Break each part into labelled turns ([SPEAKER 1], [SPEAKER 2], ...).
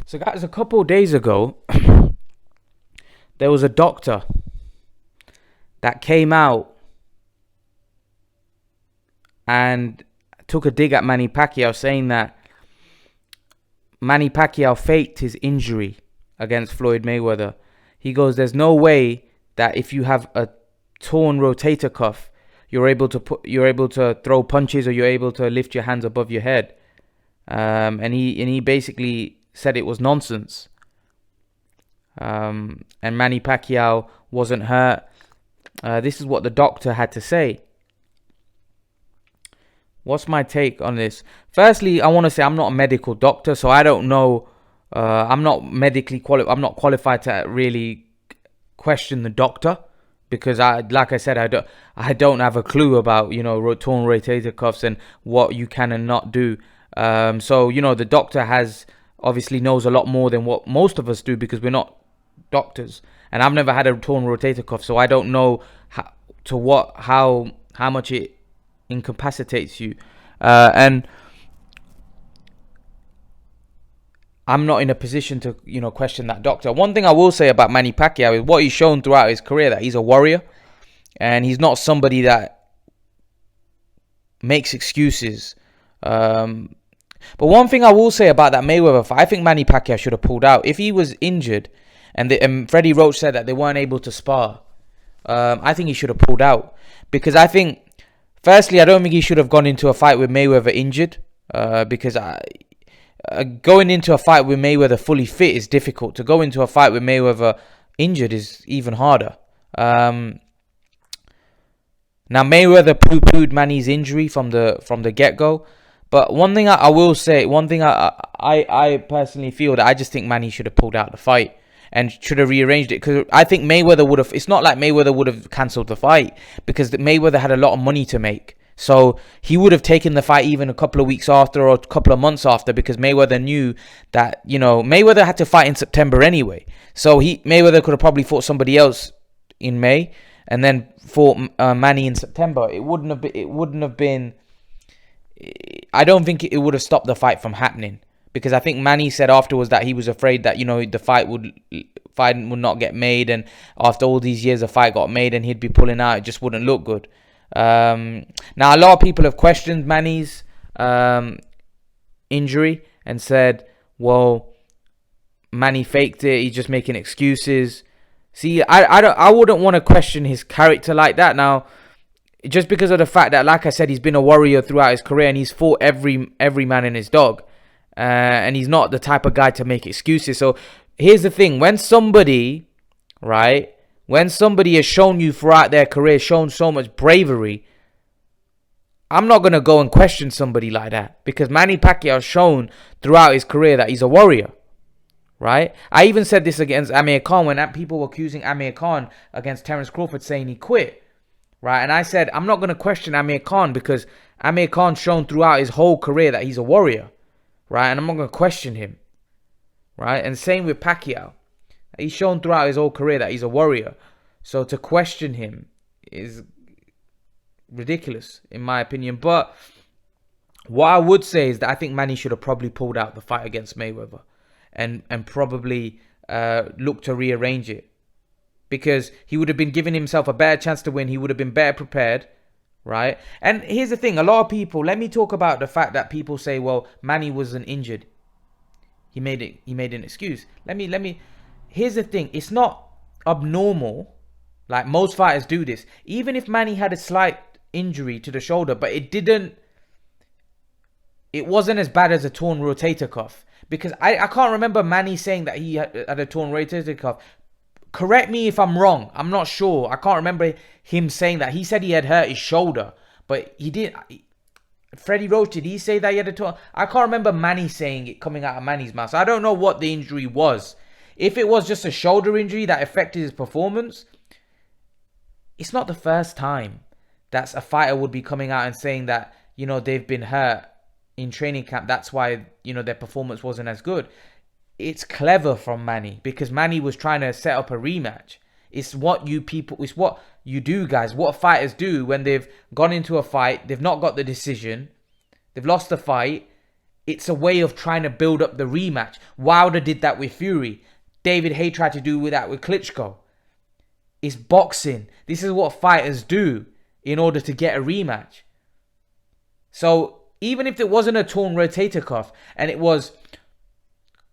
[SPEAKER 1] So, guys, a couple of days ago, there was a doctor that came out and took a dig at Manny Pacquiao, saying that Manny Pacquiao faked his injury against Floyd Mayweather. He goes, "There's no way that if you have a torn rotator cuff, you're able to throw punches, or you're able to lift your hands above your head." And he basically said it was nonsense. And Manny Pacquiao wasn't hurt. This is what the doctor had to say. What's my take on this? Firstly, I want to say I'm not a medical doctor, so I don't know. I'm not medically qualified. I'm not qualified to really question the doctor, because like I said, I don't have a clue about torn rotator cuffs and what you can and not do. So the doctor obviously knows a lot more than what most of us do, because we're not doctors, and I've never had a torn rotator cuff, so I don't know how much it incapacitates you, and I'm not in a position to question that doctor. One thing I will say about Manny Pacquiao is what he's shown throughout his career, that he's a warrior, and he's not somebody that makes excuses. But one thing I will say about that Mayweather fight, I think Manny Pacquiao should have pulled out if he was injured, and Freddie Roach said that they weren't able to spar. I think he should have pulled out, because I think, firstly, I don't think he should have gone into a fight with Mayweather injured, because going into a fight with Mayweather fully fit is difficult. To go into a fight with Mayweather injured is even harder. Now, Mayweather poo-pooed Manny's injury from the get-go. But one thing I will say, I personally feel that I just think Manny should have pulled out the fight and should have rearranged it, because I think Mayweather would have. It's not like Mayweather would have cancelled the fight, because Mayweather had a lot of money to make. So he would have taken the fight even a couple of weeks after, or a couple of months after, because Mayweather knew that Mayweather had to fight in September anyway. So Mayweather could have probably fought somebody else in May and then fought Manny in September. It wouldn't have been. I don't think it would have stopped the fight from happening, because I think Manny said afterwards that he was afraid that the fight would not get made, and after all these years the fight got made and he'd be pulling out. It just wouldn't look good. Now, a lot of people have questioned Manny's injury and said, well, Manny faked it, he's just making excuses. See, I wouldn't want to question his character like that. Now, just because of the fact that, like I said, he's been a warrior throughout his career, and he's fought every man and his dog, and he's not the type of guy to make excuses. So here's the thing: when somebody has shown you throughout their career, shown so much bravery, I'm not going to go and question somebody like that, because Manny Pacquiao has shown throughout his career that he's a warrior, right? I even said this against Amir Khan when people were accusing Amir Khan against Terence Crawford, saying he quit, right? And I said, I'm not going to question Amir Khan, because Amir Khan's shown throughout his whole career that he's a warrior, right? And I'm not going to question him, right? And same with Pacquiao. He's shown throughout his whole career that he's a warrior. So to question him is ridiculous, in my opinion. But what I would say is that I think Manny should have probably pulled out the fight against Mayweather and probably looked to rearrange it, because he would have been giving himself a better chance to win. He would have been better prepared, right? And here's the thing: a lot of people. Let me talk about the fact that people say, "Well, Manny wasn't injured. He made an excuse." Let me. Here's the thing: it's not abnormal. Like, most fighters do this. Even if Manny had a slight injury to the shoulder, but it wasn't as bad as a torn rotator cuff. Because I can't remember Manny saying that he had a torn rotator cuff. Correct me if I'm wrong. I'm not sure. I can't remember him saying that. He said he had hurt his shoulder, but he didn't. Freddie Roach, did he say that he had a torn? I can't remember Manny saying it coming out of Manny's mouth. So I don't know what the injury was. If it was just a shoulder injury that affected his performance, it's not the first time that a fighter would be coming out and saying that, they've been hurt in training camp. That's why, their performance wasn't as good. It's clever from Manny, because Manny was trying to set up a rematch. It's what you do, guys. What fighters do when they've gone into a fight, they've not got the decision, they've lost the fight, it's a way of trying to build up the rematch. Wilder did that with Fury. David Haye tried to do that with Klitschko. It's boxing. This is what fighters do in order to get a rematch. So even if it wasn't a torn rotator cuff and it was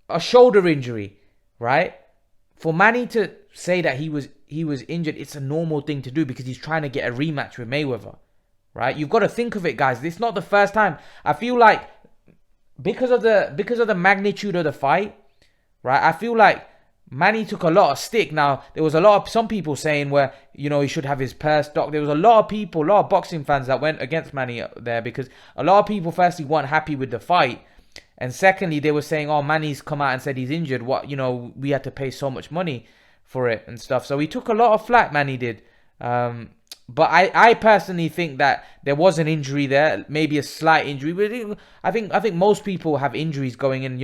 [SPEAKER 1] a shoulder injury, right? For Manny to say that he was injured, it's a normal thing to do because he's trying to get a rematch with Mayweather, right? You've got to think of it, guys. It's not the first time. I feel like because of the magnitude of the fight, right? I feel like Manny took a lot of stick. Now, there was some people saying where, he should have his purse docked. There was a lot of boxing fans that went against Manny there because a lot of people, firstly, weren't happy with the fight. And secondly, they were saying, oh, Manny's come out and said he's injured. We had to pay so much money for it and stuff. So he took a lot of flack, Manny did. But I personally think that there was an injury there, maybe a slight injury. But I think most people have injuries going in.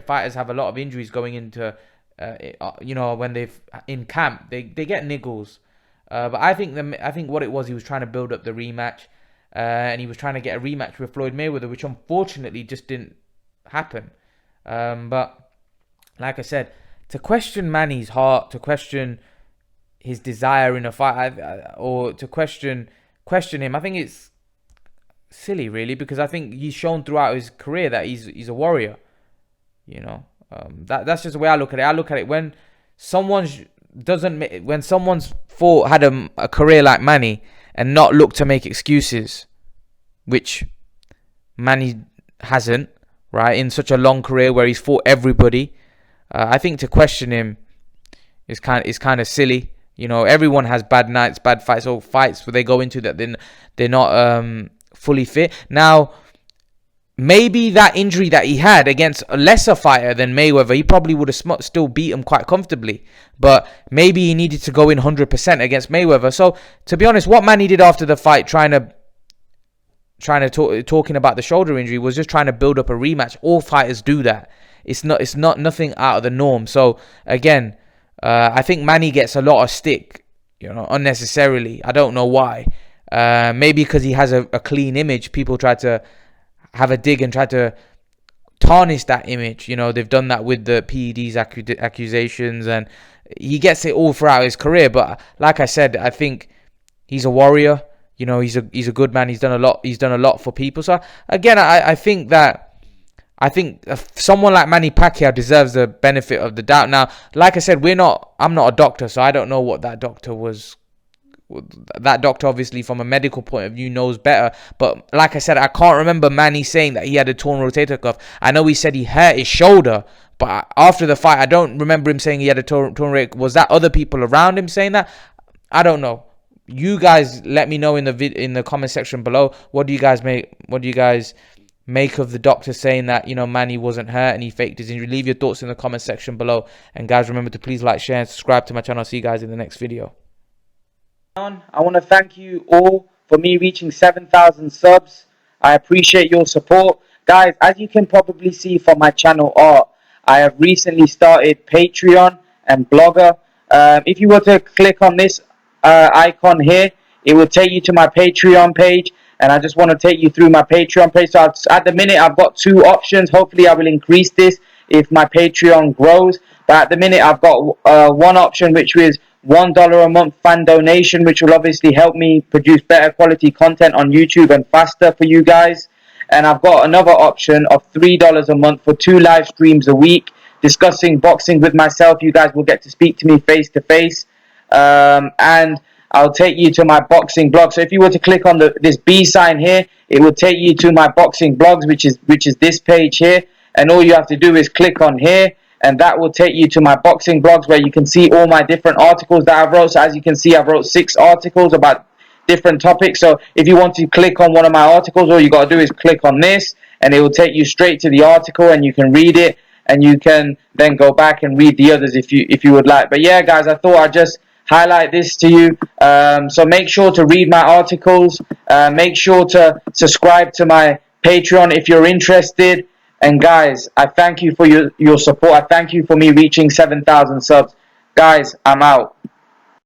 [SPEAKER 1] Fighters have a lot of injuries going into, when they've in camp, they get niggles. But I think what it was, he was trying to build up the rematch, and he was trying to get a rematch with Floyd Mayweather, which unfortunately just didn't happen. But like I said, to question Manny's heart, to question his desire in a fight, or to question him, I think it's silly, really, because I think he's shown throughout his career that he's a warrior. That's just the way I look at it. I look at it when someone's had a career like Manny and not look to make excuses, which Manny hasn't, right, in such a long career where he's fought everybody. I think to question him is kind of silly. Everyone has bad nights, bad fights, or fights where they go into that they're not fully fit. Now, maybe that injury that he had against a lesser fighter than Mayweather, he probably would have still beat him quite comfortably. But maybe he needed to go in 100% against Mayweather. So, to be honest, what Manny did after the fight, talking about the shoulder injury, was just trying to build up a rematch. All fighters do that. It's not nothing out of the norm. So again, I think Manny gets a lot of stick, unnecessarily. I don't know why. Maybe because he has a clean image. People try to have a dig and try to tarnish that image. They've done that with the PEDs accusations, and he gets it all throughout his career. But like I said, I think he's a warrior. He's a good man. He's done a lot for people. So again, I think someone like Manny Pacquiao deserves the benefit of the doubt. Now, like I said, I'm not a doctor, so I don't know what that doctor was. That doctor, obviously, from a medical point of view, knows better. But like I said, I can't remember Manny saying that he had a torn rotator cuff. I know he said he hurt his shoulder, but after the fight, I don't remember him saying he had a torn rotator. Was that other people around him saying that? I don't know. You guys let me know in the comment section below. What do you guys make of the doctor saying that Manny wasn't hurt and he faked his injury? Leave your thoughts in the comment section below. And guys, remember to please like, share, and subscribe to my channel. I'll see you guys in the next video.
[SPEAKER 2] I want to thank you all for me reaching 7,000 subs. I appreciate your support. Guys, as you can probably see from my channel art, I have recently started Patreon and Blogger. If you were to click on this icon here, it will take you to my Patreon page, and I just want to take you through my Patreon page. So at the minute, I've got 2 options. Hopefully, I will increase this if my Patreon grows. But at the minute, I've got one option, which is $1 a month fan donation, which will obviously help me produce better quality content on YouTube and faster for you guys. And I've got another option of $3 a month for 2 live streams a week discussing boxing with myself. You guys will get to speak to me face to face. And I'll take you to my boxing blog. So if you were to click on this B sign here, it will take you to my boxing blogs, which is this page here. And all you have to do is click on here, and that will take you to my boxing blogs where you can see all my different articles that I've wrote. So as you can see, I've wrote 6 articles about different topics. So if you want to click on one of my articles, all you got to do is click on this, and it will take you straight to the article, and you can read it, and you can then go back and read the others if you would like. But yeah, guys, I thought I'd just highlight this to you. So make sure to read my articles. Make sure to subscribe to my Patreon if you're interested. And guys, I thank you for your support. I thank you for me reaching 7,000 subs. Guys, I'm out.